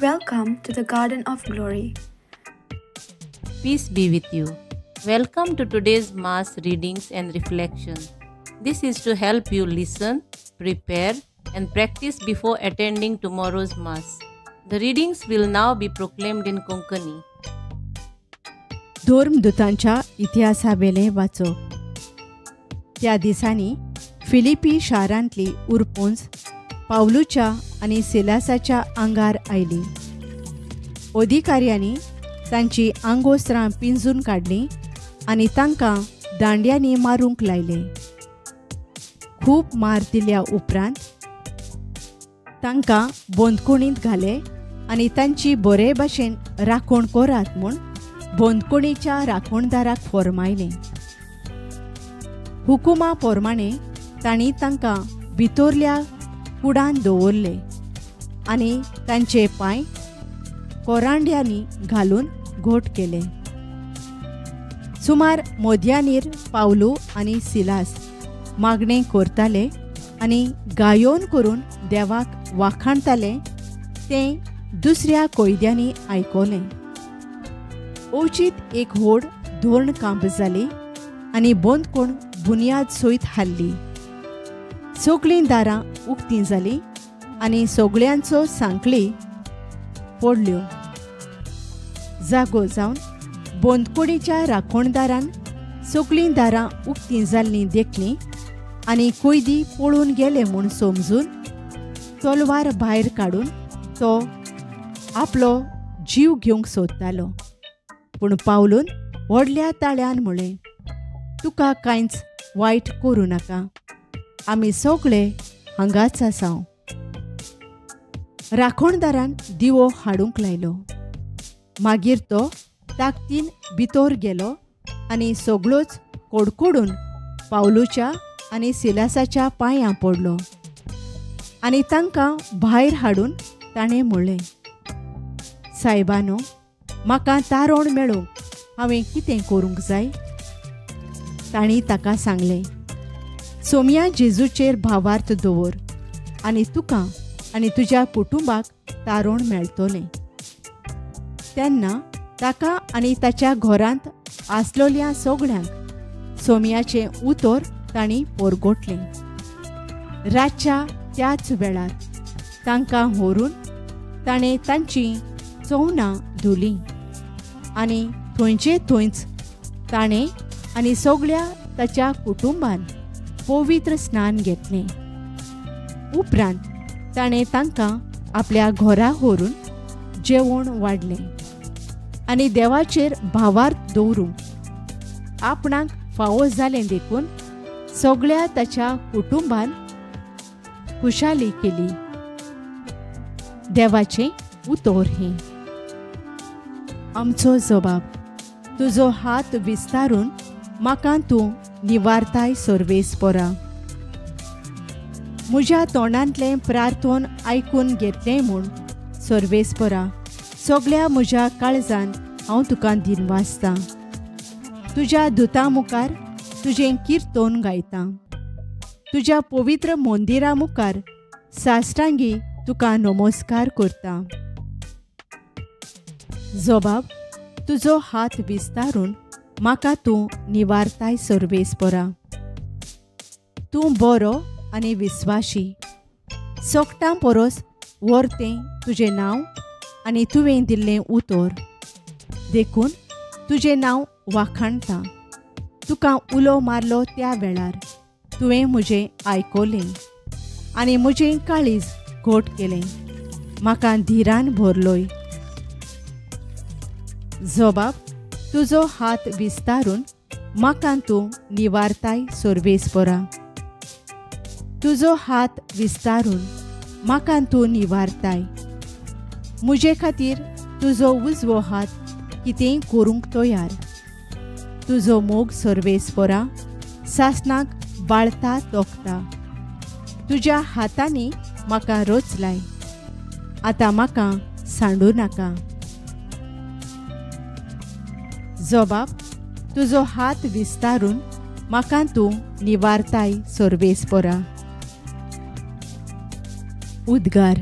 Welcome to the Garden of Glory. Peace be with you. Welcome to today's Mass readings and reflection. This is to help you listen, prepare, and practice before attending tomorrow's Mass. The readings will now be proclaimed in Konkani. धर्मदूतांच्या इतिहासावेले वाचप. त्या दिसांनी फिलिपी शारांतली उरपूंज पावलूच्या आनी सिलासाच्या आंगार oily. अधिकाऱ्यांनी तांची आंगोस्त्रां पिंजून काडलीं आनी तांकां दांड्यांनी मारूंक लायले. खूब मार दिल्या उपरांत तांकां बंदखणींत घाले आनी तांची बरे भाशेन राखण करात म्हूण बंदखणीच्या राखणदाराक फर्मायलें. हुकुमा प्रमाणे तांणी तांकां भितरल्या कुडांत दवरले आनी तांचे पांय कोरांड्यांनी घालून घोट केले. सुमार मोदयांनीर पावलू आनी सिलास मागणें करताले आनी गायोन करून देवाक वाखाणताले तें दुसऱ्या कैद्यांनी आयकलें. ओचीत एक व्हड धोरण कांप जाली आनी बंदखण बुन्याद सयत हाल्ली. सगळीं दारां उक्तीं जालीं आनी सगळ्यांचो सांकळी पडल्यो. जागो जावन बंदखणीच्या राखणदारान सगळीं दारां उक्तीं जाल्लीं देखलीं आनी कैदी पळून गेले म्हूण समजून तलवार भायर काडून तो आपलो जीव घेवंक सोदतालो. पूण पावलून व्हडल्या ताळ्यान म्हळें, तुका कांयच वायट करूं नाका, आमी सगळे हांगाच आसांव. राखणदारान दिवो हाडूंक लायलो. मागीर तो ताकतीन भितर गेलो आनी सगळोच कडकडून पावलूच्या आनी सिलासाच्या पांयां पडलो आनी तांकां भायर हाडून ताणें म्हणलें, सायबानो, म्हाका तारण मेळोवंक हांवें कितें करूंक जाय? तांणी ताका सांगलें, सोम्या जेजूचेर भावार्थ दवर आनी तुका आनी तुज्या कुटुंबाक तारण मेळटलें. तेन्ना ताका आनी ताच्या घरांत आसलोल्या सगळ्यांक सोम्याचें उतर तांणी परगोटलें. रातच्या त्याच वेळार तांकां व्हरून ताणें तांचीं चवनां धुलीं आनी थंयचे थंयच ताणें आनी सगळ्या ताच्या कुटुंबान पवित्र स्नान घेतलें. उपरांत ताणें तांकां आपल्या घरा व्हरून जेवण वाडलें आनी देवाचेर भावार्थ दवरूंक आपणाक फावो जालें देखून सगळ्या ताच्या कुटुंबान खुशाली केली. देवाचें उतर हें. आमचो जबाब. तुजो हात विस्तारून म्हाका तूं निवारताय सर्वेस्परा. म्हज्या तोंडांतलें प्रार्थन आयकून घेतलें म्हूण सर्वेस्परा सगळ्या म्हज्या काळजान हांव तुका दिनवासतां. तुज्या दुतां मुखार तुजें किर्तन गायतां. तुज्या पवित्र मंदिरा मुखार साश्टांगी तुका नमस्कार करतां. जबाब. तुजो हात विस्तारून म्हाका तूं निवारताय सर्वेस्परा. तूं बरो आनी विस्वाशी. सोगटां परस व्हरतें तुजें नांव आनी तुवें दिल्लें उतर. देखून तुजें नांव वाखाणटां. तुका उलो मारलो त्या वेळार तुवें म्हजें आयकलें आनी म्हजें काळीज घोट केलें. म्हाका धीरान भरलोय. जबाब. तुजो हात विस्तारून म्हाका तूं निवारताय सर्वेस्परा. तुजो हात विस्तारून म्हाका तूं निवारताय. म्हजे खातीर तुजो उजवो हात कितेंय करूंक तयार. तुजो मोग सर्वेस्परा सासणाक बाळता तोखता. तुज्या हातांनी म्हाका रचलाय. आतां म्हाका सांडू नाका. जबाब. तुजो हात विस्तारून म्हाका तूं निवारताय सर्वेस्परा. उद्गार.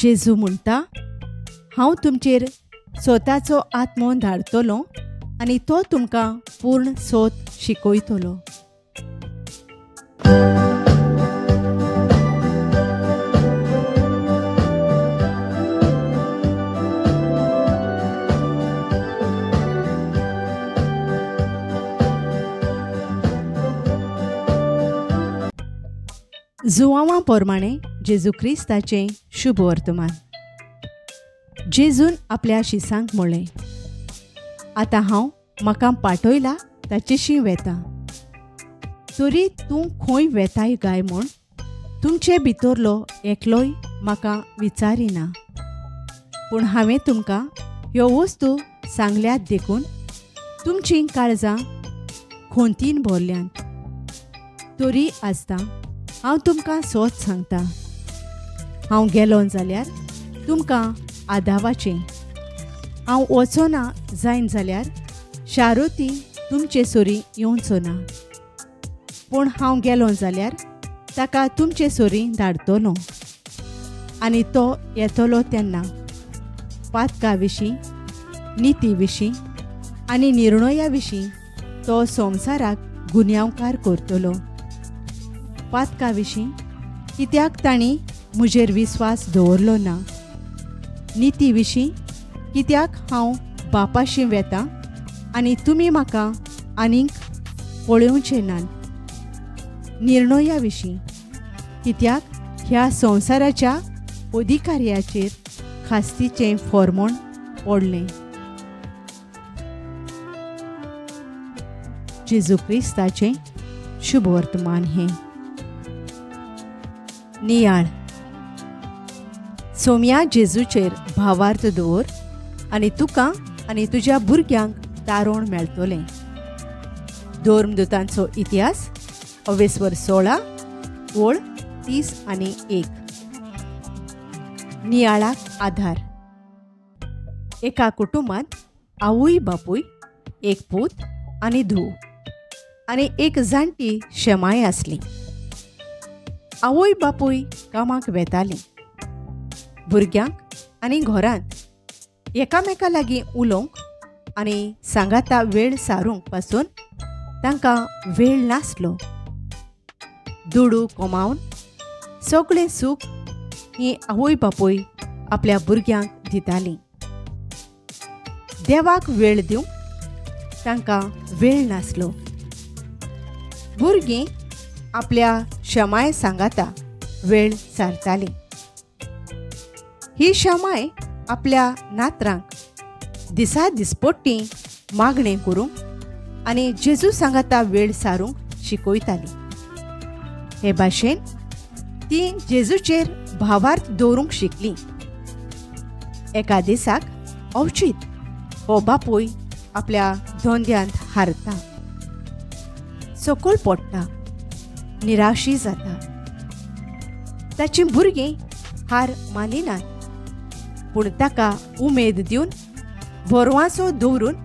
जेजू म्हणटा, हांव तुमचेर स्वताचो आत्मो धाडटलों आनी तो तुमकां पूर्ण सोत शिकयतलो. जुवांवा पोरमाणें जेजू क्रिस्ताचें शुभ वर्तमान. जेजून आपल्या शिसांक म्हणलें, आतां हांव म्हाका पाठयला ताचेशी वेता. तरी तूं खंय वेताय गाय म्हूण तुमचे भितरलो एकलोय म्हाका विचारिना. पूण हांवें तुमकां ह्यो वस्तू सांगल्यात देखून तुमचीं काळजां खोंतीन भरल्यांत. तरी आसता हांव तुमकां सोत सांगतां, हांव गेलों जाल्यार तुमकां आदावाचें. हांव वचोना जायन जाल्यार शारोती तुमचे सोरी येवचो ना. पूण हांव गेलों जाल्यार ताका तुमचे सोरी धाडटलों. आनी तो येतलो तेन्ना पातका विशीं, निती विशीं आनी निर्णया विशीं तो संवसाराक गुन्यांवकार करतलो. पातका विशीं कित्याक तांणी म्हजेर विस्वास दवरलो ना. निती विशीं कित्याक हांव बापाशी वेतां आनी तुमी म्हाका आनीक पळोवचें नात. निर्णया विशीं कित्याक ह्या संवसाराच्या अधिकाऱ्याचेर खास्तीचें फर्मोण पडलें. जेजू क्रिस्ताचें शुभ वर्तमान हें. नियाळ. सोम्या जेजूचेर भावार्थ दवर आनी तुका आनी तुज्या भुरग्यांक तारण मेळटलें. धर्मदूतांचो इतिहास 16 ओळ 30 आनी 1. नियाळाक आधार. एका कुटुंबांत आवय बापूय, एक पूत आनी धूव आनी एक जाणटी शेमाय आसली. आवय बापूय कामाक वेतालीं. भुरग्यांक आनी घरांत एकामेका लागीं उलोवंक आनी सांगाता वेळ सारूंक पासून तांकां वेळ नासलो. दुडू कमावन सगळें सूख ही आवय बापूय आपल्या भुरग्यांक दितालीं. देवाक वेळ दिवंक तांकां वेळ नासलो. भुरगीं आपल्या शमाय सांगाता वेळ सारतालीं. ही शमाय आपल्या नातरांक दिसा दिसपट्टी मागणें करूंक आनी जेजू सांगाता वेळ सारूंक शिकयताली. हे भाशेन ती जेजूचेर भावार्थ दवरूंक शिकली. एका दिसाक अवचीत हो बापूय आपल्या धोंद्यांत हारता. सकयल पडटा, निराशी जाता. ताचीं भुरगीं हार मानिनात, पूण ताका उमेद दिवन भरवासो दवरून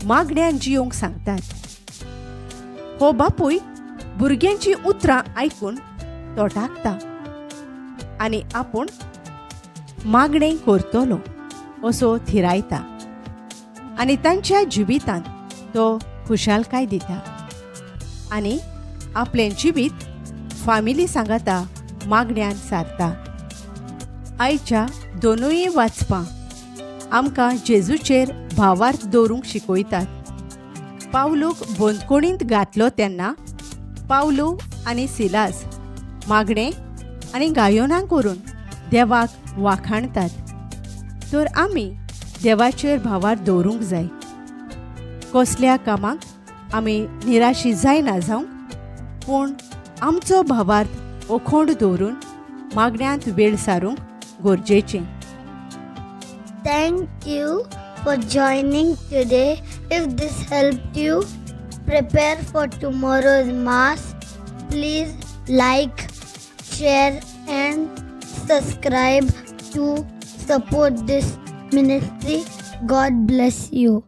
मागण्यांत जियोंक सांगतात. हो बापूय भुरग्यांची उतरां आयकून तोटाकता आनी आपूण मागणें करतलो असो थिरायता आनी तांच्या जिवितांत तो खुशालकाय दिता आनी आपलें जिवीत फामिली सांगाता मागण्यांत सारता. आयच्या दोनूय वाचपां आमकां जेजूचेर भावार्थ दवरूंक शिकयतात. पावलूक बंदकोणींत घातलो तेन्ना पावलू आनी सिलास मागणें आनी गायोनां करून देवाक वाखाणतात. तर आमी देवाचेर भावार्थ दवरूंक जाय. कसल्या कामाक आमी निराशी जायना जावंक, पूण आमचो भावार्थ अखंड दवरून मागण्यांत वेळ सारूंक गरजेचें. Thank you for joining today. If this helped you prepare for tomorrow's Mass, please like, share and subscribe to support this ministry. God bless you.